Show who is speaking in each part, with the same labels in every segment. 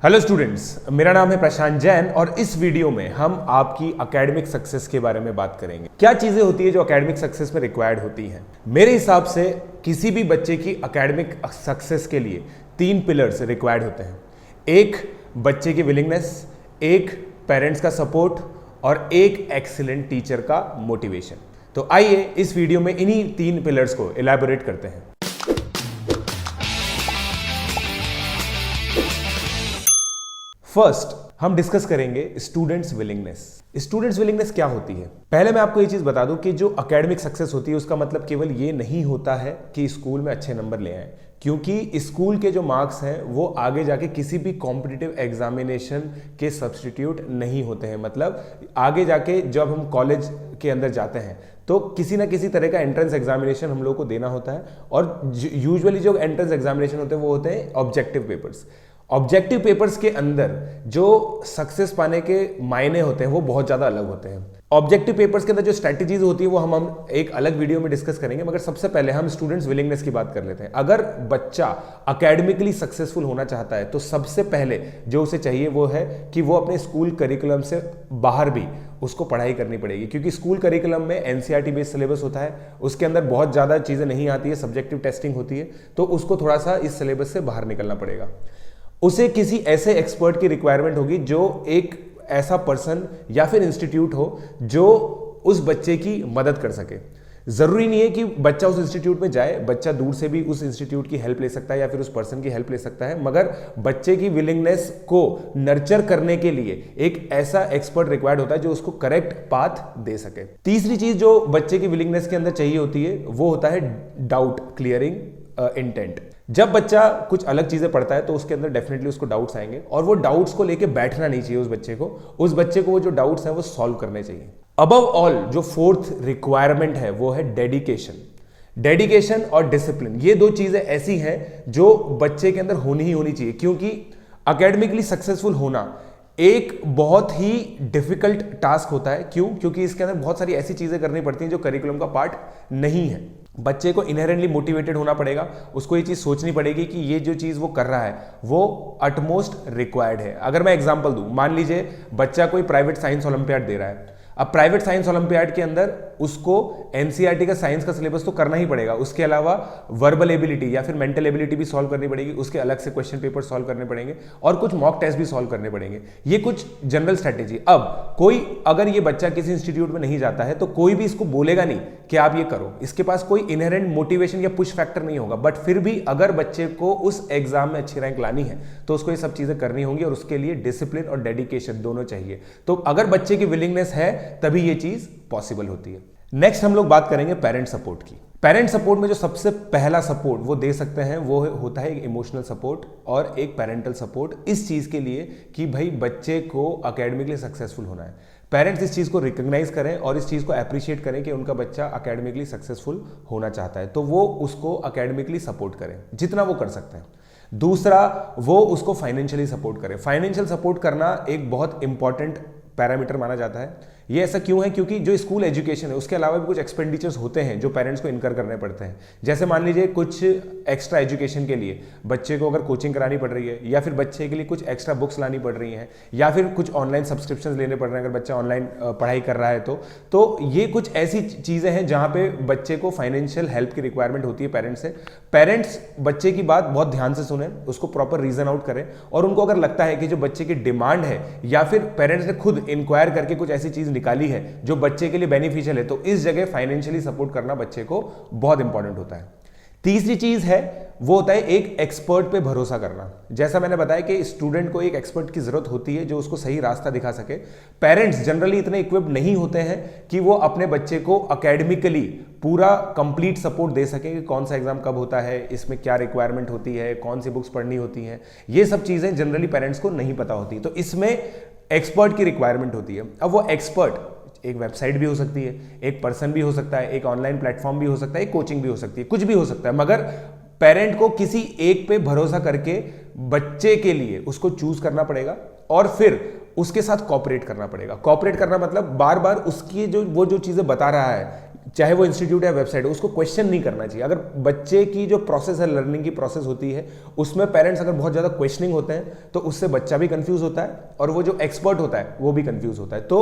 Speaker 1: Hello students, मेरा नाम है प्रशांत जैन और इस वीडियो में हम आपकी एकेडमिक सक्सेस के बारे में बात करेंगे। क्या चीजें होती है जो एकेडमिक सक्सेस में रिक्वायर्ड होती हैं। मेरे हिसाब से किसी भी बच्चे की एकेडमिक सक्सेस के लिए 3 पिलर्स रिक्वायर्ड होते हैं। एक बच्चे की विलिंगनेस, एक पेरेंट्स का सपोर्ट और एक एक्सीलेंट टीचर का मोटिवेशन। तो आइए इस वीडियो में इन्हीं 3 पिलर्स को इलैबोरेट करते हैं। फर्स्ट हम डिस्कस करेंगे स्टूडेंट्स विलिंगनेस। स्टूडेंट्स विलिंगनेस क्या होती है? पहले मैं आपको ये चीज बता दूं कि जो एकेडमिक सक्सेस होती है उसका मतलब केवल ये नहीं होता है कि स्कूल में अच्छे नंबर ले आए, क्योंकि स्कूल के जो मार्क्स हैं वो आगे जाके किसी भी कॉम्पिटिटिव एग्जामिनेशन के सब्स्टिट्यूट नहीं होते हैं। मतलब आगे जाके जब हम कॉलेज के अंदर जाते हैं तो किसी ना किसी तरह का एंट्रेंस एग्जामिनेशन हम लोग को देना होता है और यूजुअली जो एंट्रेंस एग्जामिनेशन होते हैं वो होते हैं ऑब्जेक्टिव पेपर्स। ऑब्जेक्टिव पेपर्स के अंदर जो सक्सेस पाने के मायने होते हैं वो बहुत ज़्यादा अलग होते हैं। ऑब्जेक्टिव पेपर्स के अंदर जो स्ट्रैटेजीज होती है वो हम एक अलग वीडियो में डिस्कस करेंगे, मगर सबसे पहले हम स्टूडेंट्स विलिंगनेस की बात कर लेते हैं। अगर बच्चा एकेडमिकली सक्सेसफुल होना चाहता है तो सबसे पहले जो उसे चाहिए वो है कि वो अपने स्कूल करिकुलम से बाहर भी उसको पढ़ाई करनी पड़ेगी, क्योंकि स्कूल करिकुलम में एनसीईआरटी बेस्ड सिलेबस होता है, उसके अंदर बहुत ज़्यादा चीज़ें नहीं आती है, सब्जेक्टिव टेस्टिंग होती है, तो उसको थोड़ा सा इस सिलेबस से बाहर निकलना पड़ेगा। उसे किसी ऐसे एक्सपर्ट की रिक्वायरमेंट होगी जो एक ऐसा पर्सन या फिर इंस्टीट्यूट हो जो उस बच्चे की मदद कर सके। जरूरी नहीं है कि बच्चा उस इंस्टीट्यूट में जाए, बच्चा दूर से भी उस इंस्टीट्यूट की हेल्प ले सकता है या फिर उस पर्सन की हेल्प ले सकता है, मगर बच्चे की विलिंगनेस को नर्चर करने के लिए एक ऐसा एक्सपर्ट रिक्वायर्ड होता है जो उसको करेक्ट पाथ दे सके। तीसरी चीज जो बच्चे की विलिंगनेस के अंदर चाहिए होती है वो होता है डाउट क्लियरिंग इंटेंट। जब बच्चा कुछ अलग चीजें पढ़ता है तो उसके अंदर डेफिनेटली उसको डाउट्स आएंगे और वो डाउट्स को लेके बैठना नहीं चाहिए। उस बच्चे को वो जो डाउट्स हैं वो सॉल्व करने चाहिए। अबव ऑल जो फोर्थ रिक्वायरमेंट है वो है डेडिकेशन और डिसिप्लिन। ये 2 चीजें ऐसी हैं जो बच्चे के अंदर होनी ही होनी चाहिए, क्योंकि एकेडमिकली सक्सेसफुल होना एक बहुत ही डिफिकल्ट टास्क होता है। क्यों? क्योंकि इसके अंदर बहुत सारी ऐसी चीजें करनी पड़ती हैं जो करिकुलम का पार्ट नहीं है। बच्चे को इनहेरेंटली मोटिवेटेड होना पड़ेगा, उसको ये चीज सोचनी पड़ेगी कि ये जो चीज वो कर रहा है वो अटमोस्ट रिक्वायर्ड है। अगर मैं एग्जांपल दूं, मान लीजिए बच्चा कोई प्राइवेट साइंस ओलंपियाड दे रहा है। अब प्राइवेट साइंस ओलंपियाड के अंदर उसको एनसीईआरटी का साइंस का सिलेबस तो करना ही पड़ेगा, उसके अलावा वर्बल एबिलिटी या फिर मेंटल एबिलिटी भी सॉल्व करनी पड़ेगी, उसके अलग से क्वेश्चन पेपर सॉल्व करने पड़ेंगे और कुछ मॉक टेस्ट भी सॉल्व करने पड़ेंगे। ये कुछ जनरल स्ट्रेटेजी। अब कोई अगर ये बच्चा किसी इंस्टीट्यूट में नहीं जाता है तो कोई भी इसको बोलेगा नहीं कि आप ये करो, इसके पास कोई इनहेरेंट मोटिवेशन या पुश फैक्टर नहीं होगा। बट फिर भी अगर बच्चे को उस एग्जाम में अच्छी रैंक लानी है तो उसको ये सब चीजें करनी होंगी और उसके लिए डिसिप्लिन और डेडिकेशन दोनों चाहिए। तो अगर बच्चे की विलिंगनेस है तभी ये चीज पॉसिबल होती है। नेक्स्ट हम लोग बात करेंगे पेरेंट सपोर्ट की। पेरेंट सपोर्ट में जो सबसे पहला सपोर्ट वो दे सकते हैं वो होता है एक इमोशनल सपोर्ट और एक पेरेंटल सपोर्ट, इस चीज के लिए कि भाई बच्चे को एकेडमिकली सक्सेसफुल होना है। पेरेंट्स इस चीज को रिकॉग्नाइज करें और इस चीज को अप्रिशिएट करें कि उनका बच्चा एकेडमिकली सक्सेसफुल होना चाहता है, तो वो उसको एकेडमिकली सपोर्ट करें जितना वो कर सकते हैं। दूसरा, वो उसको फाइनेंशियली सपोर्ट करें। फाइनेंशियल सपोर्ट करना एक बहुत इंपॉर्टेंट पैरामीटर माना जाता है। ये ऐसा क्यों है? क्योंकि जो स्कूल एजुकेशन है उसके अलावा भी कुछ एक्सपेंडिचर्स होते हैं जो पेरेंट्स को इनकर करने पड़ते हैं। जैसे मान लीजिए कुछ एक्स्ट्रा एजुकेशन के लिए बच्चे को अगर कोचिंग करानी पड़ रही है, या फिर बच्चे के लिए कुछ एक्स्ट्रा बुक्स लानी पड़ रही हैं, या फिर कुछ ऑनलाइन सब्सक्रिप्शन लेने पड़ रहे हैं अगर बच्चा ऑनलाइन पढ़ाई कर रहा है तो ये कुछ ऐसी चीज़ें हैं जहाँ पे बच्चे को फाइनेंशियल हेल्प की रिक्वायरमेंट होती है पेरेंट्स से। पेरेंट्स बच्चे की बात बहुत ध्यान से सुने, उसको प्रॉपर रीजन आउट करें और उनको अगर लगता है कि जो बच्चे की डिमांड है या फिर पेरेंट्स ने खुद इंक्वायर करके कुछ ऐसी चीज़ निकाली है जो बच्चे के लिए बेनिफिशियल है, तो इस जगह फाइनेंशियली सपोर्ट करना बच्चे को बहुत इंपॉर्टेंट होता है। तीसरी चीज है वो होता है एक एक्सपर्ट पे भरोसा करना। जैसा मैंने बताया कि स्टूडेंट को एक एक्सपर्ट की जरूरत होती है जो उसको सही रास्ता दिखा सके। पेरेंट्स जनरली इतने इक्विप्ड नहीं होते हैं कि वो अपने बच्चे को एकेडमिकली पूरा कंप्लीट सपोर्ट दे सकें कि कौन सा एग्जाम कब होता है, इसमें क्या रिक्वायरमेंट होती है, कौन सी बुक्स पढ़नी होती हैं। ये सब चीजें जनरली पेरेंट्स को नहीं पता होती, तो इसमें एक्सपर्ट की रिक्वायरमेंट होती है। अब वो एक्सपर्ट एक वेबसाइट भी हो सकती है, एक पर्सन भी हो सकता है, एक ऑनलाइन प्लेटफॉर्म भी हो सकता है, एक कोचिंग भी हो सकती है, कुछ भी हो सकता है, मगर पेरेंट को किसी एक पे भरोसा करके बच्चे के लिए उसको चूज करना पड़ेगा और फिर उसके साथ कॉपरेट करना पड़ेगा। कॉपरेट करना मतलब बार बार उसकी जो चीजें बता रहा है चाहे वो इंस्टीट्यूट या वेबसाइट हो, उसको क्वेश्चन नहीं करना चाहिए। अगर बच्चे की जो प्रोसेस है, लर्निंग की प्रोसेस होती है, उसमें पेरेंट्स अगर बहुत ज़्यादा क्वेश्चनिंग होते हैं तो उससे बच्चा भी कंफ्यूज होता है और वो जो एक्सपर्ट होता है वो भी कंफ्यूज होता है। तो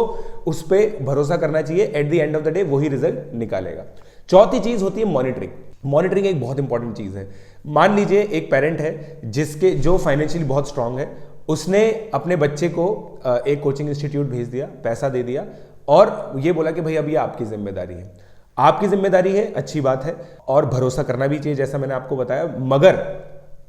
Speaker 1: उस पर भरोसा करना चाहिए, at the end of the day वही रिजल्ट निकालेगा। चौथी चीज होती है मॉनिटरिंग। मॉनिटरिंग एक बहुत इंपॉर्टेंट चीज है। मान लीजिए एक पेरेंट है जो फाइनेंशियली बहुत स्ट्रांग है, उसने अपने बच्चे को एक कोचिंग इंस्टीट्यूट भेज दिया, पैसा दे दिया और ये बोला कि भाई अब ये आपकी जिम्मेदारी है। आपकी जिम्मेदारी है, अच्छी बात है और भरोसा करना भी चाहिए जैसा मैंने आपको बताया, मगर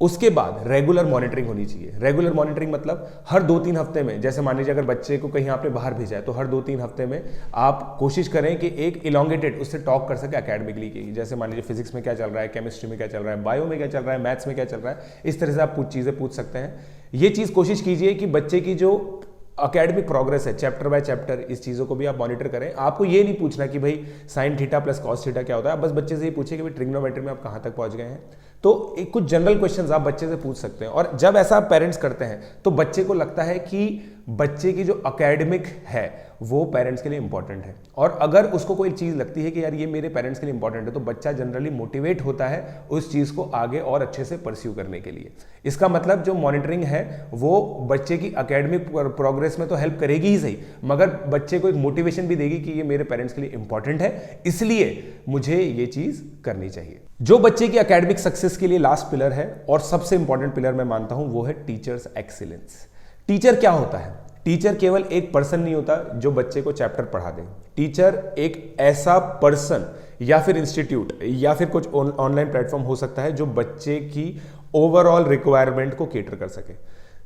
Speaker 1: उसके बाद रेगुलर मॉनिटरिंग होनी चाहिए। रेगुलर मॉनिटरिंग मतलब हर 2-3 हफ्ते में, जैसे मान लीजिए अगर बच्चे को कहीं आपने बाहर भेजा है तो हर 2-3 हफ्ते में आप कोशिश करें कि एक इलोंगेटेड उससे टॉक कर सके एकेडमिकली की। जैसे मान लीजिए फिजिक्स में क्या चल रहा है, केमिस्ट्री में क्या चल रहा है, बायो में क्या चल रहा है, मैथ्स में क्या चल रहा है, इस तरह से आप कुछ चीज़ें पूछ सकते हैं। ये चीज़ कोशिश कीजिए कि बच्चे की जो अकेडमिक प्रोग्रेस है चैप्टर बाय चैप्टर, इस चीज़ों को भी आप मॉनिटर करें। आपको ये नहीं पूछना कि भाई sine theta plus cos theta क्या होता है, बस बच्चे से ये पूछिए कि भाई ट्रिग्नोमेट्री में आप कहाँ तक पहुँच गए हैं। तो एक कुछ जनरल क्वेश्चंस आप बच्चे से पूछ सकते हैं और जब ऐसा पेरेंट्स करते हैं तो बच्चे को लगता है कि बच्चे की जो अकेडमिक है वो पेरेंट्स के लिए इंपॉर्टेंट है। और अगर उसको कोई चीज़ लगती है कि यार ये मेरे पेरेंट्स के लिए इंपॉर्टेंट है, तो बच्चा जनरली मोटिवेट होता है उस चीज़ को आगे और अच्छे से परस्यू करने के लिए। इसका मतलब जो मॉनिटरिंग है वो बच्चे की अकेडमिक प्रोग्रेस में तो हेल्प करेगी ही सही, मगर बच्चे को एक मोटिवेशन भी देगी कि ये मेरे पेरेंट्स के लिए इंपॉर्टेंट है, इसलिए मुझे ये चीज़ करनी चाहिए। जो बच्चे की अकेडमिक सक्सेस के लिए लास्ट पिलर है और सबसे इंपॉर्टेंट पिलर मैं मानता हूं वो है टीचर्स एक्सीलेंस। टीचर क्या होता है? टीचर केवल एक पर्सन नहीं होता जो बच्चे को चैप्टर पढ़ा दे। टीचर एक ऐसा पर्सन या फिर इंस्टीट्यूट या फिर कुछ ऑनलाइन प्लेटफॉर्म हो सकता है जो बच्चे की ओवरऑल रिक्वायरमेंट को केटर कर सके।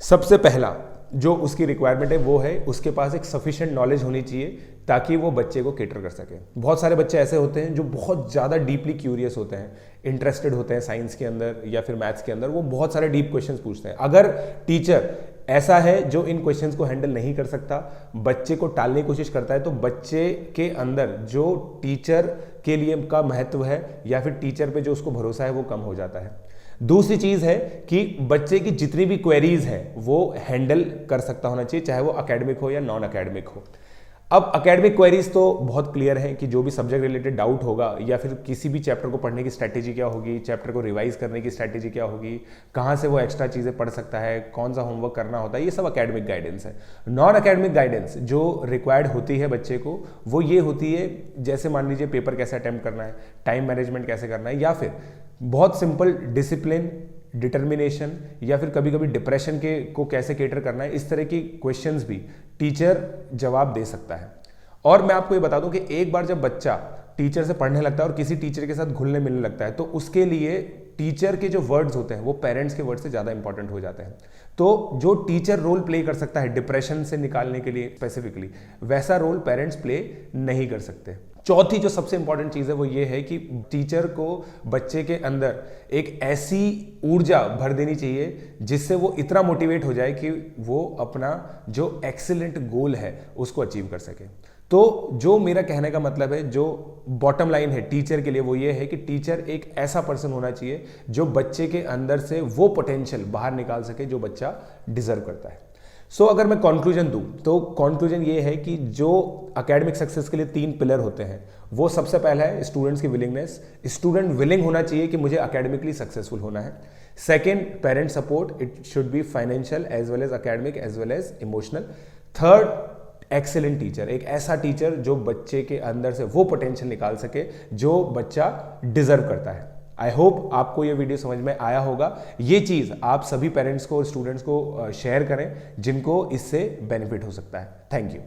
Speaker 1: सबसे पहला जो उसकी रिक्वायरमेंट है वो है उसके पास एक सफिशिएंट नॉलेज होनी चाहिए ताकि वो बच्चे को केटर कर सके। बहुत सारे बच्चे ऐसे होते हैं जो बहुत ज़्यादा डीपली क्यूरियस होते हैं, इंटरेस्टेड होते हैं साइंस के अंदर या फिर मैथ्स के अंदर, वो बहुत सारे डीप क्वेश्चंस पूछते हैं। अगर टीचर ऐसा है जो इन क्वेश्चंस को हैंडल नहीं कर सकता, बच्चे को टालने की कोशिश करता है, तो बच्चे के अंदर जो टीचर के लिए का महत्व है या फिर टीचर पे जो उसको भरोसा है वो कम हो जाता है। दूसरी चीज है कि बच्चे की जितनी भी क्वेरीज हैं वो हैंडल कर सकता होना चाहिए, चाहे वो एकेडमिक हो या नॉन एकेडमिक हो। अब एकेडमिक क्वेरीज तो बहुत क्लियर है कि जो भी सब्जेक्ट रिलेटेड डाउट होगा या फिर किसी भी चैप्टर को पढ़ने की स्ट्रैटेजी क्या होगी, चैप्टर को रिवाइज करने की स्ट्रैटेजी क्या होगी, कहाँ से वो एक्स्ट्रा चीज़ें पढ़ सकता है, कौन सा होमवर्क करना होता है, ये सब एकेडमिक गाइडेंस है। नॉन एकेडमिक गाइडेंस जो रिक्वायर्ड होती है बच्चे को वो ये होती है, जैसे मान लीजिए पेपर कैसे अटेम्प्ट करना है, टाइम मैनेजमेंट कैसे करना है, या फिर बहुत सिंपल डिसिप्लिन, डिटर्मिनेशन या फिर कभी कभी डिप्रेशन को कैसे केटर करना है, इस तरह की क्वेश्चंस भी टीचर जवाब दे सकता है। और मैं आपको ये बता दूं कि एक बार जब बच्चा टीचर से पढ़ने लगता है और किसी टीचर के साथ घुलने मिलने लगता है तो उसके लिए टीचर के जो वर्ड्स होते हैं वो पेरेंट्स के वर्ड से ज़्यादा इंपॉर्टेंट हो जाते हैं। तो जो टीचर रोल प्ले कर सकता है डिप्रेशन से निकालने के लिए स्पेसिफिकली, वैसा रोल पेरेंट्स प्ले नहीं कर सकते। चौथी जो सबसे इंपॉर्टेंट चीज़ है वो ये है कि टीचर को बच्चे के अंदर एक ऐसी ऊर्जा भर देनी चाहिए जिससे वो इतना मोटिवेट हो जाए कि वो अपना जो एक्सीलेंट गोल है उसको अचीव कर सके। तो जो मेरा कहने का मतलब है, जो बॉटम लाइन है टीचर के लिए वो ये है कि टीचर एक ऐसा पर्सन होना चाहिए जो बच्चे के अंदर से वो पोटेंशियल बाहर निकाल सके जो बच्चा डिजर्व करता है। सो अगर मैं कंक्लूजन दूं तो कंक्लूजन ये है कि जो एकेडमिक सक्सेस के लिए 3 पिलर होते हैं वो सबसे पहला है स्टूडेंट्स की विलिंगनेस। स्टूडेंट विलिंग होना चाहिए कि मुझे एकेडमिकली सक्सेसफुल होना है। Second, parent support, it should be financial as well as academic as well as emotional. Third, excellent teacher, एक ऐसा टीचर जो बच्चे के अंदर से वो पोटेंशियल निकाल सके जो बच्चा डिजर्व करता है। आई होप आपको ये वीडियो समझ में आया होगा। ये चीज़ आप सभी पेरेंट्स को और स्टूडेंट्स को शेयर करें जिनको इससे बेनिफिट हो सकता है। Thank you.